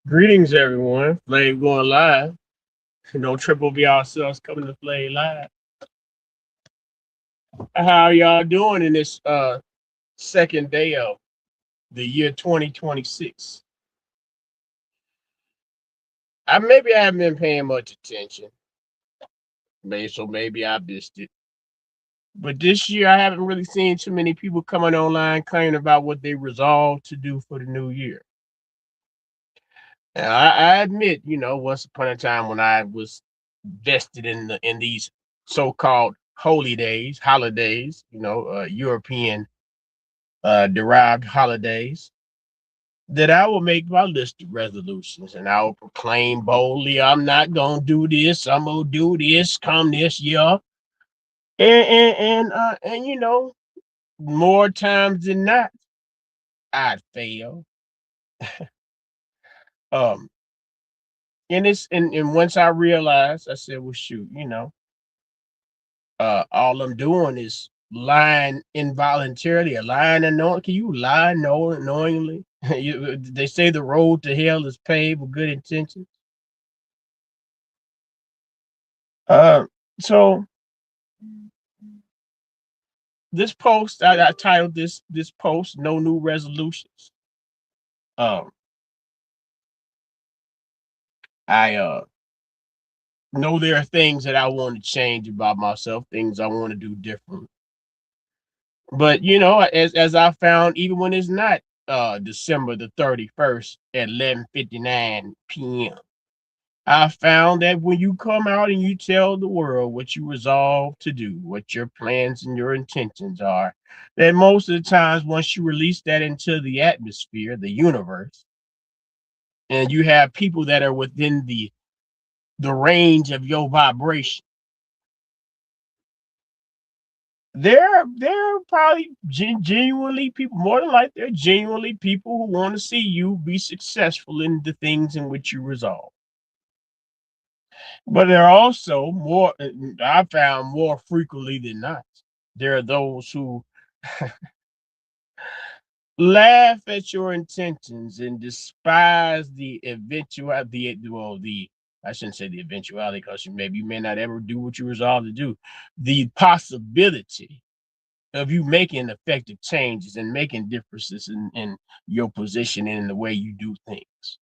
Greetings, everyone. Flame going live. No triple V ourselves coming to Flame live. How y'all doing in this second day of the year 2026? I haven't been paying much attention, maybe I missed it. But this year, I haven't really seen too many people coming online claiming about what they resolved to do for the new year. And I admit, once upon a time when I was vested in these so-called holy days, holidays, European derived holidays, that I will make my list of resolutions and I will proclaim boldly, I'm not gonna do this, I'm gonna do this come this year. And more times than not, I'd fail. Um and once I realized, I said, well shoot, all I'm doing is lying involuntarily, or lying unknowingly. Can you lie knowingly? They say the road to hell is paved with good intentions. Uh, so this post, I titled this post "No New Resolutions." Um, I know there are things that I want to change about myself, things I want to do different. But as I found, even when it's not December the 31st at 11:59 p.m. I found that when you come out and you tell the world what you resolve to do, what your plans and your intentions are, that most of the times once you release that into the atmosphere, the universe, and you have people that are within the range of your vibration, they're probably genuinely people, more than likely they're genuinely people who want to see you be successful in the things in which you resolve. But there are also more, I found more frequently than not, there are those who laugh at your intentions and despise the eventuality, the I shouldn't say the eventuality because you may not ever do what you resolve to do. The possibility of you making effective changes and making differences in your position and in the way you do things.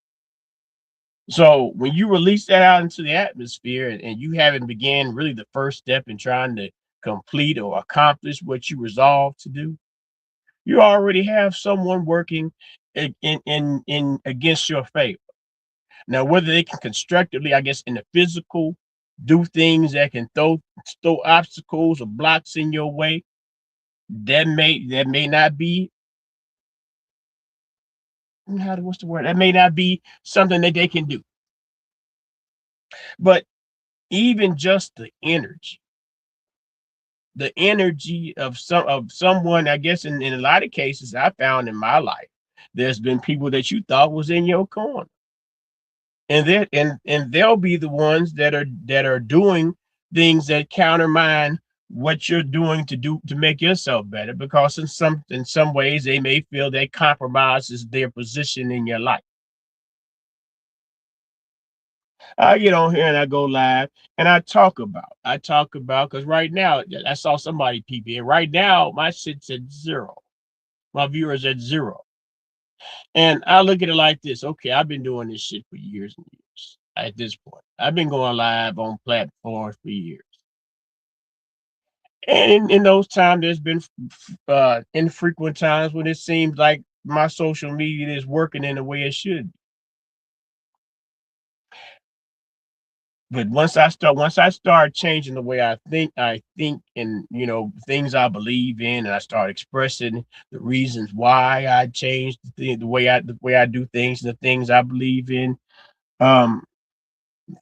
So when you release that out into the atmosphere and you haven't began really the first step in trying to complete or accomplish what you resolve to do, you already have someone working in against your favor. Now, whether they can constructively, I guess, in the physical, do things that can throw obstacles or blocks in your way, that may not be what's the word? That may not be something that they can do. But even just the energy of someone, I guess in a lot of cases I found in my life, there's been people that you thought was in your corner. And they'll be the ones that are doing things that countermine what you're doing to make yourself better, because in some ways they may feel that compromises their position in your life. I get on here and I go live and I talk about because right now I saw somebody peep in. Right now my shit's at zero. My viewers at zero. And I look at it like this. Okay, I've been doing this shit for years and years at this point. I've been going live on platforms for years. And in those times, there's been infrequent times when it seems like my social media is working in the way it should. But once I start changing the way I think, and things I believe in, and I start expressing the reasons why I changed the way I do things and the things I believe in. Um,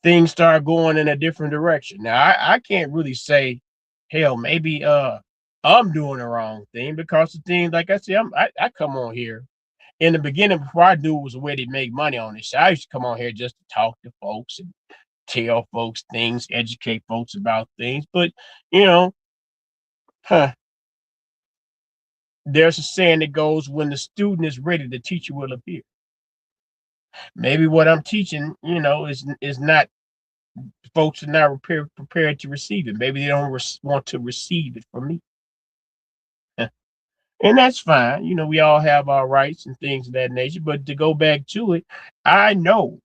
Things start going in a different direction. Now I can't really say, hell, maybe I'm doing the wrong thing, because the thing, like I said, I come on here in the beginning before I knew it was a way to make money on this. I used to come on here just to talk to folks and tell folks things, educate folks about things. But you know, huh, there's a saying that goes, "When the student is ready, the teacher will appear." Maybe what I'm teaching, is not folks are not prepared to receive it. Maybe they don't want to receive it from me. And that's fine. We all have our rights and things of that nature. But to go back to it, I know,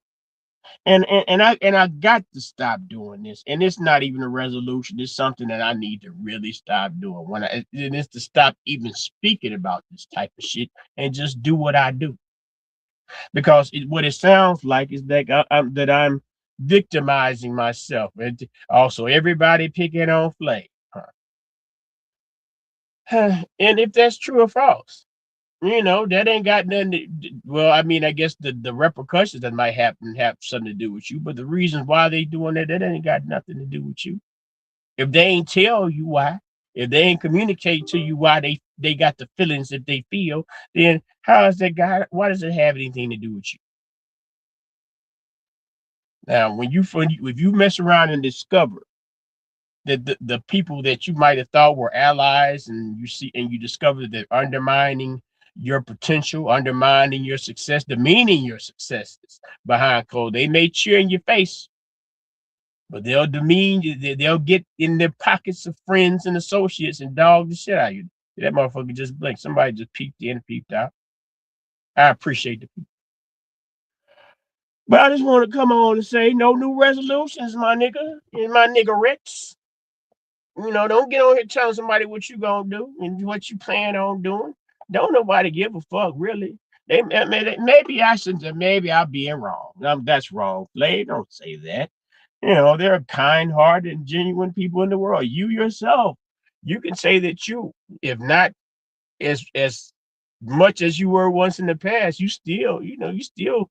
and I got to stop doing this. And it's not even a resolution. It's something that I need to really stop doing. And it's to stop even speaking about this type of shit and just do what I do. Because what it sounds like is that I'm victimizing myself. And also, everybody picking on Flay. And if that's true or false, that ain't got nothing well, I mean, I guess the repercussions that might happen have something to do with you, but the reasons why they doing that ain't got nothing to do with you. If they ain't tell you why, if they ain't communicate to you why they got the feelings that they feel, then how is that guy? Why does it have anything to do with you? Now, if you mess around and discover that the people that you might have thought were allies, and you discover that they're undermining your potential, undermining your success, demeaning your successes behind closed, they may cheer in your face, but they'll demean you. They'll get in their pockets of friends and associates and dog the shit out of you. That motherfucker just blinked. Somebody just peeped in and peeped out. I appreciate the people. But I just want to come on and say no new resolutions, my nigga and my niggerettes. Don't get on here telling somebody what you gonna do and what you plan on doing. Don't nobody give a fuck, really. Maybe I shouldn't. Maybe I'm being wrong. That's wrong. Flay, don't say that. There are kind-hearted and genuine people in the world. You yourself, you can say that if not as much as you were once in the past, you still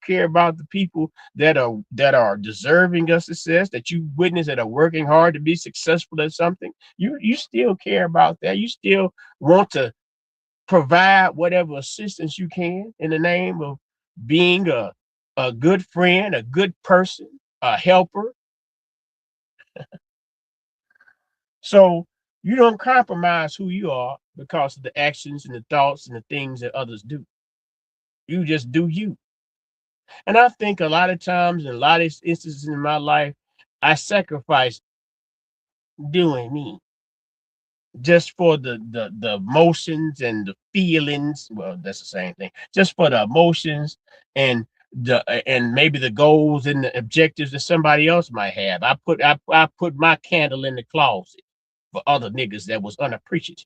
care about the people that are deserving of success, that you witness that are working hard to be successful at something. You still care about that. You still want to provide whatever assistance you can in the name of being a good friend, a good person, a helper. So you don't compromise who you are because of the actions and the thoughts and the things that others do. You just do you. And I think a lot of times, in a lot of instances in my life, I sacrificed doing me just for the emotions and the feelings. Well, that's the same thing. Just for the emotions and and maybe the goals and the objectives that somebody else might have. I put my candle in the closet for other niggas that was unappreciative.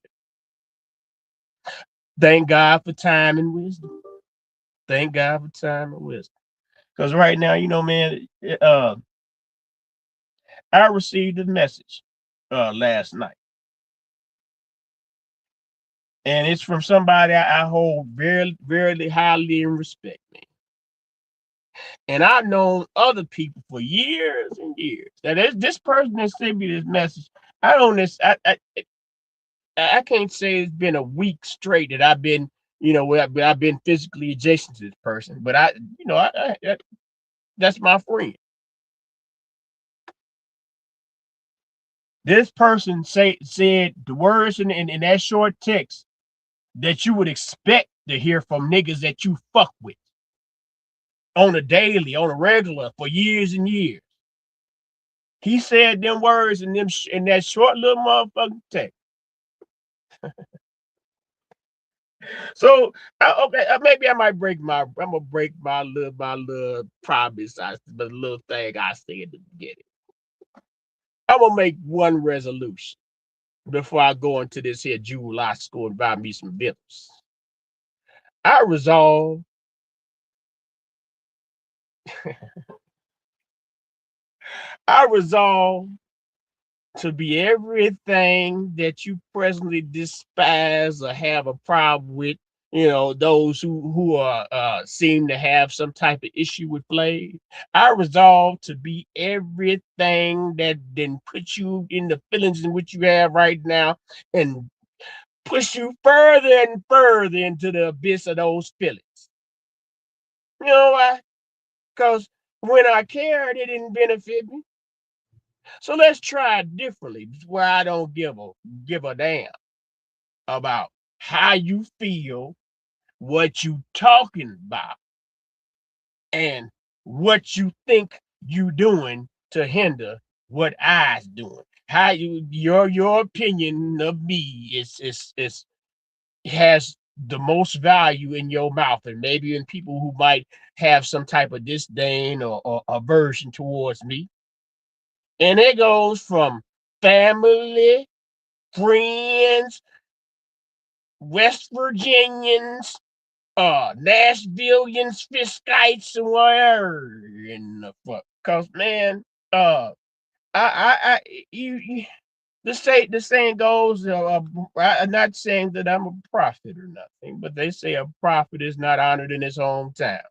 Thank God for time and wisdom. Thank God for time and wisdom. Because right now, man, I received a message last night, and it's from somebody I hold very, very highly in respect, man. And I've known other people for years and years. That is this person that sent me this message. I don't this I can't say it's been a week straight that I've been, where I've been physically adjacent to this person, but that's my friend. This person said the words in that short text that you would expect to hear from niggas that you fuck with on a daily, on a regular, for years and years. He said them words in that short little motherfucking text. So okay, maybe I'm gonna break my little promise, the little thing I said at the beginning. I'm gonna make one resolution before I go into this here July school and buy me some bills. I resolve I resolve to be everything that you presently despise or have a problem with. Those who are seem to have some type of issue with Flay. I resolve to be everything that then put you in the feelings in which you have right now, and push you further and further into the abyss of those feelings. You know why? Because when I cared, it didn't benefit me. So let's try it differently, where I don't give a damn about how you feel, what you talking about. and what you think you doing to hinder what I's doing. How your opinion of me is has the most value in your mouth, and maybe in people who might have some type of disdain or aversion towards me. And it goes from family, friends, West Virginians, Nashvilleians, Fiskites, and whatever in the fuck. Cause man, I you the saying goes, I'm not saying that I'm a prophet or nothing, but they say a prophet is not honored in his hometown.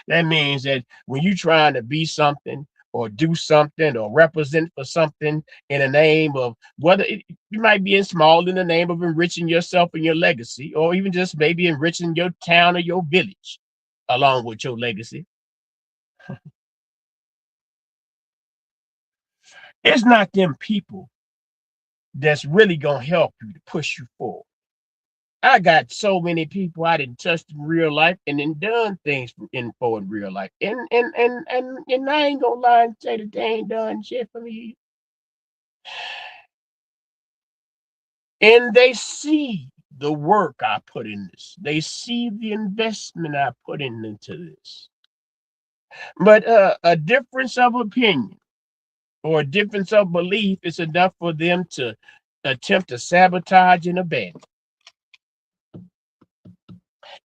That means that when you're trying to be something or do something or represent for something in the name of whether you might be in small in the name of enriching yourself and your legacy, or even just maybe enriching your town or your village along with your legacy. It's not them people that's really gonna help you to push you forward. I got so many people I didn't touch in real life and then done things in real life. And I ain't gonna lie and say that they ain't done shit for me. And they see the work I put in this. They see the investment I put into this. But a difference of opinion or a difference of belief is enough for them to attempt to sabotage and abandon.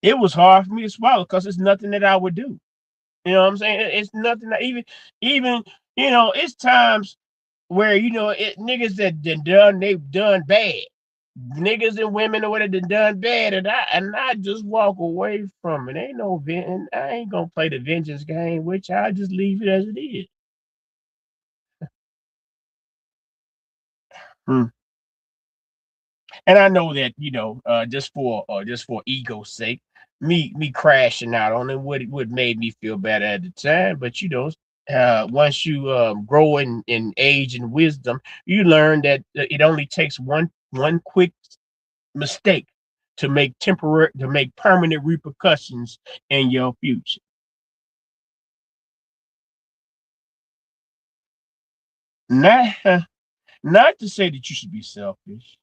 It was hard for me to swallow because it's nothing that I would do. You know what I'm saying? It's nothing that even it's times where niggas that they've done bad. Niggas and women or whatever done bad, and I just walk away from it. Ain't no I ain't gonna play the vengeance game, which I just leave it as it is. Hmm. And I know that just for ego's sake, me crashing out on it would made me feel better at the time. But once you grow in age and wisdom, you learn that it only takes one quick mistake to make permanent repercussions in your future. Not not to say that you should be selfish,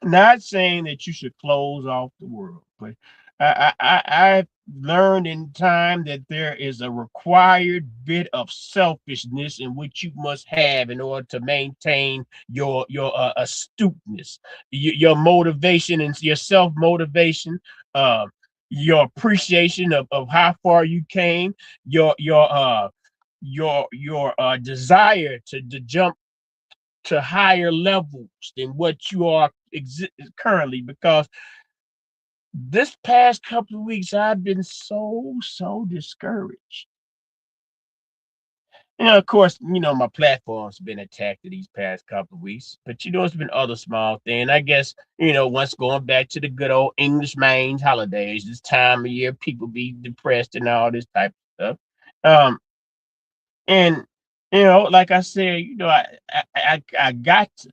not saying that you should close off the world, but I've learned in time that there is a required bit of selfishness in which you must have in order to maintain your astuteness, your motivation and your self motivation, uh, your appreciation of how far you came, your desire to jump to higher levels than what you are currently, because this past couple of weeks I've been so discouraged. Of course, my platform's been attacked these past couple of weeks, but it's been other small things. I guess, once going back to the good old English mains holidays, this time of year, people be depressed and all this type of stuff. And like I said, I got to,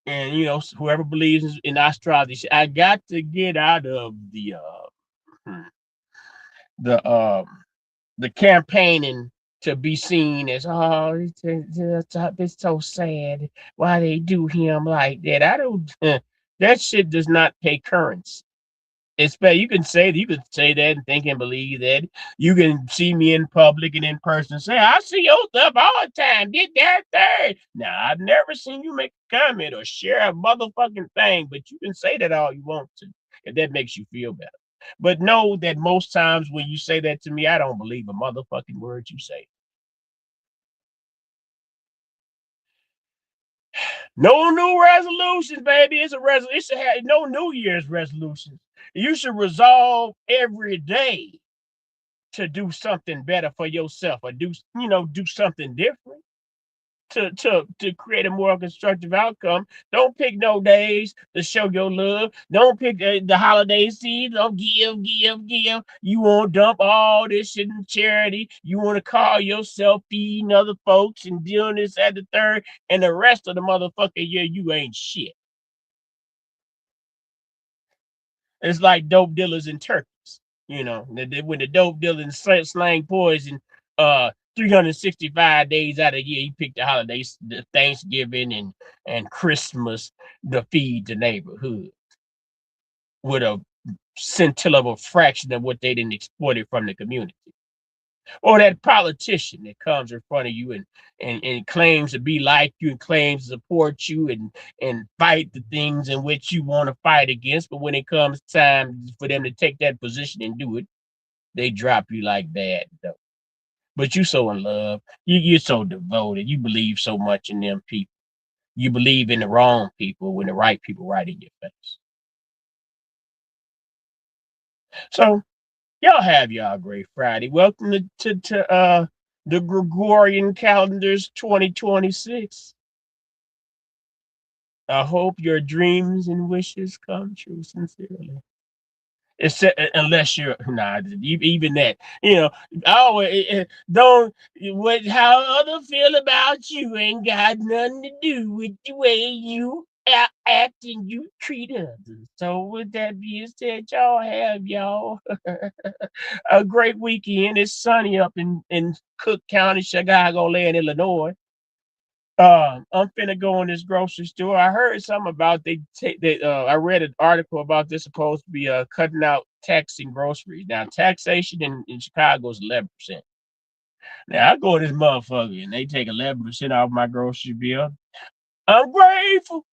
and whoever believes in astrology, I got to get out of hmm, the the campaigning to be seen as, oh, it's so sad why they do him like that. I don't that shit does not pay currency. You can say that and think and believe that. You can see me in public and in person say, I see your stuff all the time. Did that third. Now I've never seen you make a comment or share a motherfucking thing, but you can say that all you want to, if that makes you feel better. But know that most times when you say that to me, I don't believe a motherfucking word you say. No new resolutions, baby. It's a resolution. It should have no New Year's resolutions. You should resolve every day to do something better for yourself, or do something different to create a more constructive outcome. Don't pick no days to show your love. Don't pick the holiday season. Don't give. You want to dump all this shit in charity. You want to call yourself feeding other folks and doing this at the third, and the rest of the motherfucking year you ain't shit. It's like dope dealers and turkeys. You know, when the dope dealer slang poison, 365 days out of the year, he picked the holidays, the Thanksgiving and Christmas to feed the neighborhood with a scintilla of a fraction of what they didn't exploit it from the community. Or that politician that comes in front of you and claims to be like you and claims to support you and fight the things in which you want to fight against, but when it comes time for them to take that position and do it, they drop you like bad though. But you so in love, you're so devoted, you believe so much in them people. You believe in the wrong people when the right people right in your face. So y'all have y'all great Friday. Welcome to the Gregorian calendar's 2026. I hope your dreams and wishes come true sincerely. Except unless you're nah, even that, oh, don't what how other feel about you ain't got nothing to do with the way you act and you treat others. So with that being said, y'all a great weekend. It's sunny up in Cook County, Chicagoland, Illinois. I'm finna go in this grocery store. I heard something about they take that. I read an article about this supposed to be cutting out taxing groceries. Now taxation in Chicago is 11%. Now I go to this motherfucker and they take 11% off my grocery bill. I'm grateful.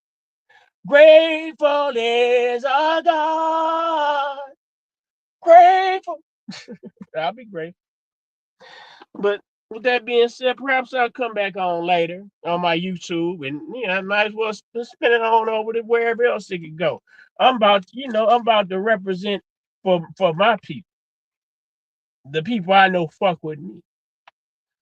Grateful is our God. Grateful. I'll be grateful. But with that being said, perhaps I'll come back on later on my YouTube, and I might as well spin it on over to wherever else it could go. I'm about to represent for my people, the people I know fuck with me.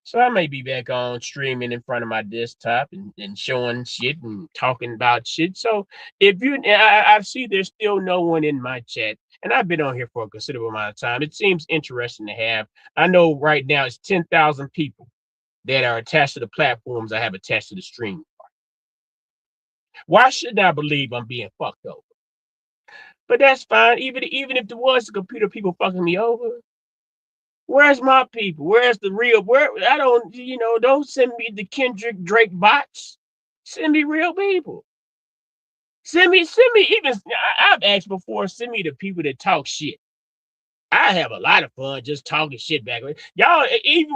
So I may be back on streaming in front of my desktop and showing shit and talking about shit. So if I see there's still no one in my chat, and I've been on here for a considerable amount of time. It seems interesting to have. I know right now it's 10,000 people that are attached to the platforms I have attached to the stream. Why shouldn't I believe I'm being fucked over? But that's fine. Even if there was the computer people fucking me over, where's my people? Where's the real? Where I don't send me the Kendrick Drake bots. Send me real people. Send me even. I've asked before. Send me the people that talk shit. I have a lot of fun just talking shit back. Y'all, even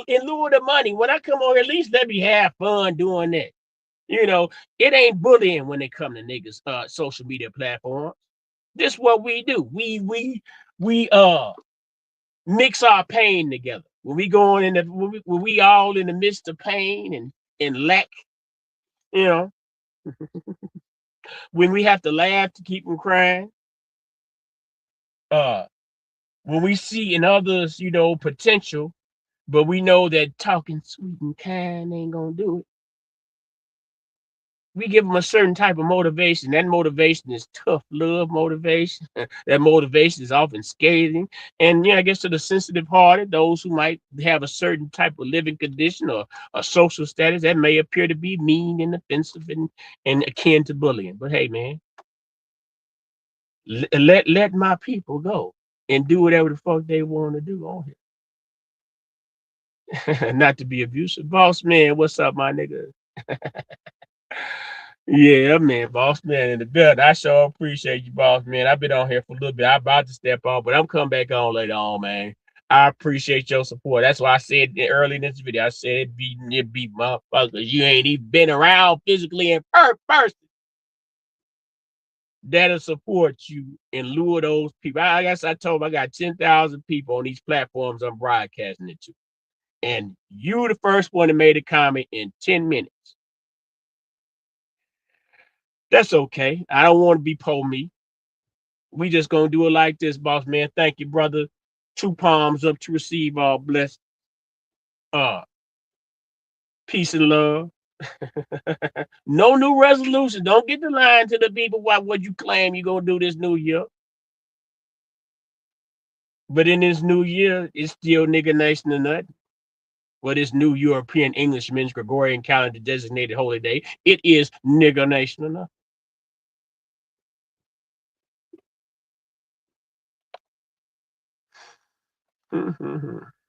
in lieu of the money, when I come over, at least let me have fun doing that. It ain't bullying when they come to niggas social media platforms. This what we do. We mix our pain together. When we going in the when we all in the midst of pain and lack, you know, when we have to laugh to keep from crying, uh, when we see in others, potential, but we know that talking sweet and kind ain't gonna do it. We give them a certain type of motivation. That motivation is tough love motivation. That motivation is often scathing. And I guess to the sensitive hearted, those who might have a certain type of living condition or a social status that may appear to be mean and offensive and akin to bullying. But hey, man, let my people go and do whatever the fuck they want to do on here. Not to be abusive. Boss man, what's up, my nigga? Yeah, man, boss man in the building. I sure appreciate you, boss man. I've been on here for a little bit. I'm about to step off, but I'm coming back on later on, man. I appreciate your support. That's why I said early in this video, I said it be motherfuckers. You ain't even been around physically in person that'll support you in lieu of those people. I guess I told them I got 10,000 people on these platforms I'm broadcasting it to. And you the first one that made a comment in 10 minutes. That's okay. I don't want to be me. We just gonna do it like this, boss man. Thank you, brother. Two palms up to receive all blessed. Uh, peace and love. No new resolution. Don't get the line to the people what you claim you gonna do this new year. But in this new year, it's still nigga nation or nothing. Well, this new European Englishman's Gregorian calendar designated holy day, it is nigga nation or nothing. Mhm.